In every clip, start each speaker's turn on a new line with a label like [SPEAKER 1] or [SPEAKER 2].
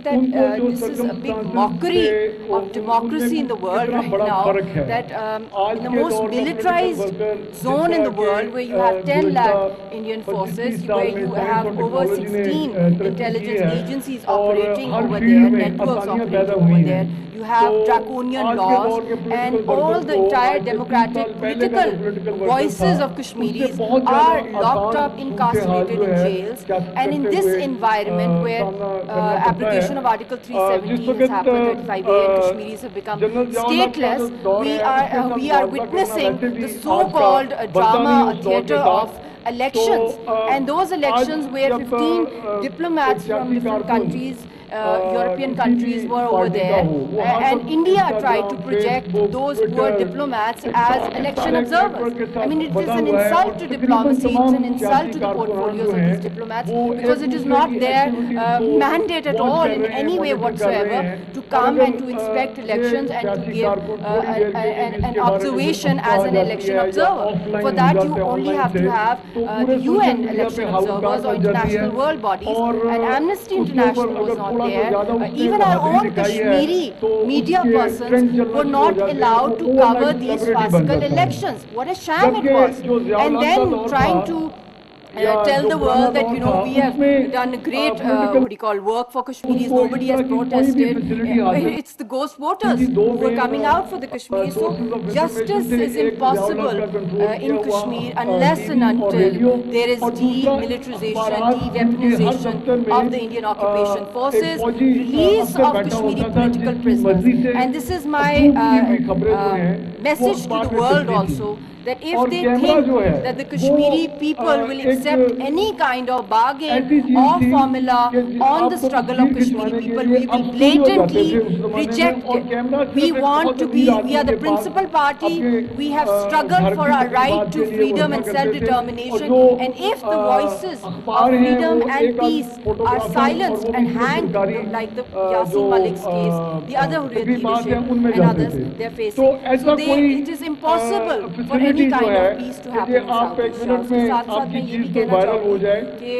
[SPEAKER 1] that this is a big mockery of democracy in the world right now, that in the most militarized zone in the world, where you have 10 lakh Indian forces, where you have over 16 intelligence agencies operating over there, networks operating over there, you have draconian laws, and all the entire democratic political voices of Kashmiris are locked up, incarcerated in jails. And in this environment where application of Article 370 has happened, 35A, and Kashmiris have become stateless, we are witnessing the so-called drama, a theatre of elections. And those elections where 15 diplomats from different countries, European countries, were over there, and India tried to project those poor diplomats as election observers. I mean, it is an insult to diplomacy, it's an insult to the portfolios of these diplomats, because it is not their mandate at all in any way whatsoever to come and to inspect elections and to give an observation as an election observer. For that you only have to have the UN election observers or international world bodies, and Amnesty International was not there. Even our own Kashmiri media persons were not allowed to cover these farcical elections. What a sham it was. And then trying to tell the world that, you know, we have done a great work for Kashmiris, nobody has protested. It's the ghost voters who are coming out for the Kashmiris. So justice is impossible in Kashmir unless and until there is demilitarization, de-weaponization of the Indian occupation forces, release of Kashmiri political prisoners. And this is my message to the world also, that if
[SPEAKER 2] اور
[SPEAKER 1] they
[SPEAKER 2] camera
[SPEAKER 1] think
[SPEAKER 2] جو ہے
[SPEAKER 1] that the Kashmiri people will accept any kind of bargain or formula on the struggle of Kashmiri people, we will blatantly reject it. We want to be, we are the principal party, we have struggled for our right to freedom and self-determination, and if the voices of freedom and peace are silenced and hanged, like the Yasin Malik's case, the other Hurriyat leadership and others, they're facing. So it is impossible for any kind of peace to happen in South Asia. اس کے ساتھ ساتھ میں یہ بھی کہنا چاہوں گی کہ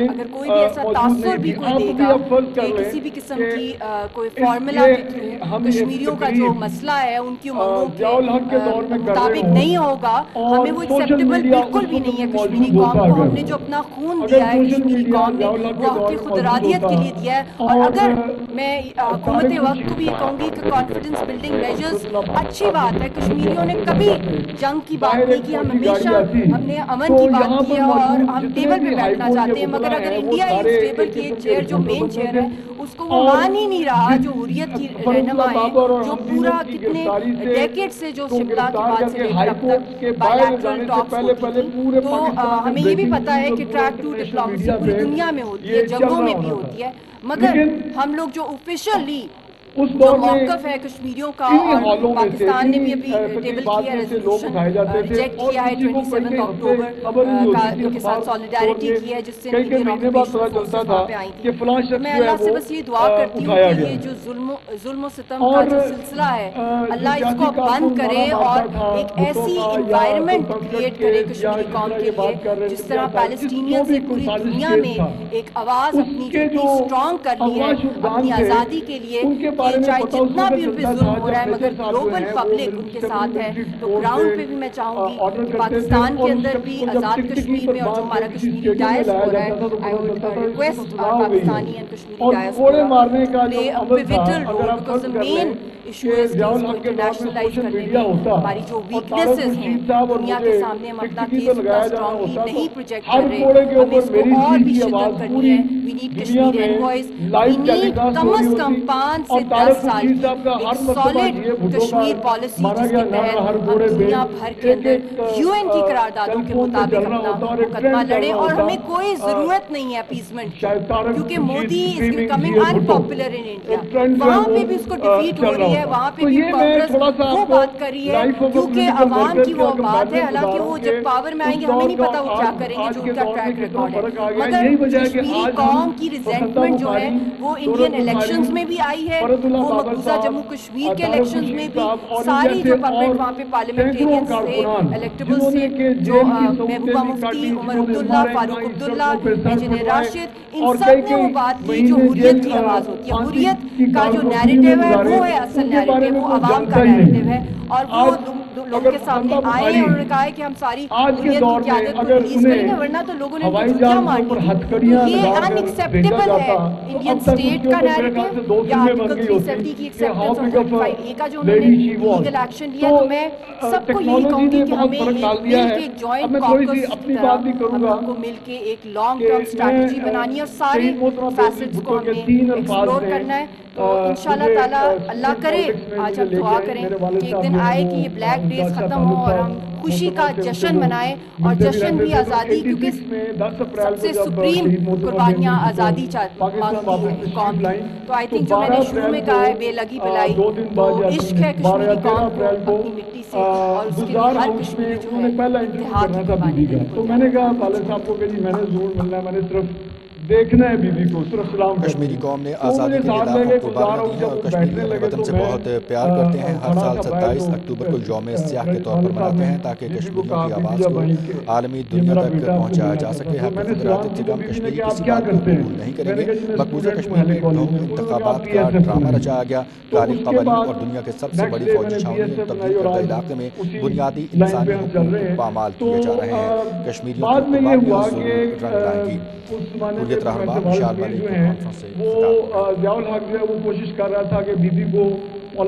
[SPEAKER 1] اگر کوئی بھی ایسا تاثر بھی کوئی دے گا کہ کسی بھی قسم کی کوئی فارمولا کے تھرو کشمیریوں کا جو مسئلہ ہے ان کی امنگوں کے مطابق نہیں ہوگا، ہمیں وہ ایکسیپٹیبل بالکل بھی نہیں ہے کشمیری قوم کو. ہم نے جو اپنا خون دیا ہے کشمیری قوم نے وہ حق خود ارادیت کے لیے دیا ہے. اور اگر میں حکومت وقت کو بھی یہ کہوں گی کہ کانفیڈنس بلڈنگ میجرز اچھی بات ہے. کشمیریوں نے کبھی جنگ کی بات نہیں کی، ہم ہمیشہ ہم نے امن کی بات کی ہے اور ہم ٹیبل پہ بیٹھنا چاہتے ہیں. مگر اگر انڈیا اس ٹیبل کی ایک چیئر جو مین چیئر ہے اس کو وہ مان ہی نہیں رہا، جو حریت کی رہنما ہے، جو پورا کتنے ڈیکیڈ سے جو شملہ کی بات سے لے کر اب تک بائیلیٹرل ٹاکس ہوتی تھی، تو ہمیں یہ بھی پتا ہے کہ ٹریک ٹو ڈپلومیسی پوری دنیا میں ہوتی ہے، جنگوں میں بھی ہوتی ہے. مگر ہم لوگ جو آفیشیلی جو موقف ہے کشمیریوں کا، اور پاکستان نے بھی ابھی ٹیبل کیا ہے ریزولوشن ریجیکٹ کیا ہے 27 اکتوبر کے ساتھ سالیڈیرٹی کی ہے جس سے انڈین آکوپیشن فورسز وہاں پہ آئی تھی. میں اللہ سے بس یہ دعا کرتی ہوں کہ یہ جو ظلم و ستم کا جو سلسلہ ہے اللہ اس کو بند کرے اور ایک ایسی انوائرمنٹ کریٹ کرے کشمیری قوم کے لیے جس طرح پیلسٹینین سے پوری دنیا میں ایک آواز اپنی اتنی اسٹرانگ کرنی ہے اپنی آزادی کے لیے کہ چاہے جتنا بھی ان پہ ظلم ہو رہا ہے مگر گلوبل پبلک ان کے ساتھ ہے. تو گراؤنڈ پہ بھی میں چاہوں گی کہ پاکستان کے اندر بھی آزاد کشمیر میں اور جو ہمارا کشمیری ڈائس ہو رہا ہے I would request our Pakistani and Kashmiri diaspora to play a pivotal role because the main issue is کہ اس کو انٹرنیشنلائز کرنے میں ہماری جو ویکنیسز ہیں دنیا کے سامنے ہم اپنا کیس اتنا اسٹرانگلی نہیں پروجیکٹ کر رہے. ہمیں اس کو اور بھی شدت کرنی ہے. We need Kashmir envoys, we need کم از کم 5 سے 10 سال کی ایک سالڈ کشمیر پالیسی جس کے تحت ہم دنیا بھر کے اندر UN کی قراردادوں کے مطابق اپنا مقدمہ لڑیں. اور ہمیں کوئی ضرورت نہیں ہے اپیزمنٹ کی کیونکہ Modi is becoming unpopular in India. وہاں پہ بھی اس کو ڈیفیٹ ہو رہی ہے، وہاں پہ بھی کانگریس وہ بات کر رہی ہے کیونکہ عوام کی وہ بات ہے. حالانکہ وہ جب پاور میں آئیں گے ہمیں نہیں پتا وہ کیا کریں گے جو ان کا ٹریک ریکارڈ ہے. مگر کشمیری قوم کی ریزینٹمنٹ جو ہے وہ انڈین الیکشنز میں بھی آئی ہے، وہ مقبوضہ جموں کشمیر کے الیکشنز میں بھی. ساری جو پبلک وہاں پہ پارلیمنٹیرینز تھے الیکٹیبل سے، جو محبوبہ مفتی، عمر عبداللہ، فاروق عبداللہ، انجینئر راشد، ان سب نے وہ بات کی جو حریت کی آواز ہوتی ہے. حریت کا جو نیریٹیو ہے وہ ہے اصل نیریٹیو، وہ عوام کا نیریٹیو ہے. اور وہ لوگوں کے سامنے آئے ہیں اور انہوں نے کہا ہے کہ ہم ساری حریت کی قیادت کو ریلیز کریں گے ورنہ تو لوگوں نے ان کو کیا مار دی. تو یہ ان ایکسیپٹیبل ہے انڈین اسٹیٹ کا نیریٹیو یا آرٹیکل 370 کی ایکسیپٹنس اور 35A کا جو انہوں نے لیگل ایکشن لیا. تو میں سب کو یہی کہوں گی کہ ہمیں مل کے ایک جوائنٹ کاکس کی طرح ہم لوگ کو مل کے ایک لانگ ٹرم اسٹریٹجی بنانی ہے اور سارے فیسٹس کو ہمیں ایکسپلور کرنا ہے. تو انشاءاللہ تعالیٰ اللہ کرے آج ہم دعا کریں کہ ایک دن آئے کہ یہ بلیک ڈیز ختم ہو اور ہم خوشی کا جشن منائیں. اور جشن بھی آزادی، کیونکہ سب سے سپریم قربانیاں آزادی مانگتی ہے یہ قوم کی. تو آئی تھنک جو میں نے شروع میں کہا ہے بے لگی بلائی، تو عشق ہے کشمیری قوم کو اپنی مٹی سے اور اس کے لیے ہر کشمیری جو ہے انتہا کی قربانی دینے کو.
[SPEAKER 2] تو میں نے کہا والد صاحب کو کہ جی میں نے ضرور ملنا ہے، میں نے صرف دیکھنا ہے بیوی کو، صرف سلام.
[SPEAKER 3] کشمیری قوم نے آزادی کے لیے لاکھوں قربانیاں دی ہیں اور کشمیری اپنے وطن سے بہت پیار کرتے ہیں. ہر سال 27 اکتوبر کو یوم سیاہ کے طور پر مناتے ہیں تاکہ کشمیریوں کی آواز کو عالمی دنیا تک پہنچایا جا سکے. حق خود سے کم کشمیری کسی بات کو قبول نہیں کریں گے. مقبوضہ کشمیر میں انتخابات کا ڈرامہ رچایا گیا. غالب قوانین اور دنیا کے سب سے بڑی فوجی چھاؤنی تبدیل کردہ علاقے میں بنیادی انسانی حقوق پامال کیے جا رہے ہیں. کشمیریوں کی قربانیاں ضرور رنگ لائیں گی. حریت رہنما مشال ملک
[SPEAKER 2] وہ ضیاء الحق جو ہے وہ کوشش کر رہا تھا کہ بیوی کو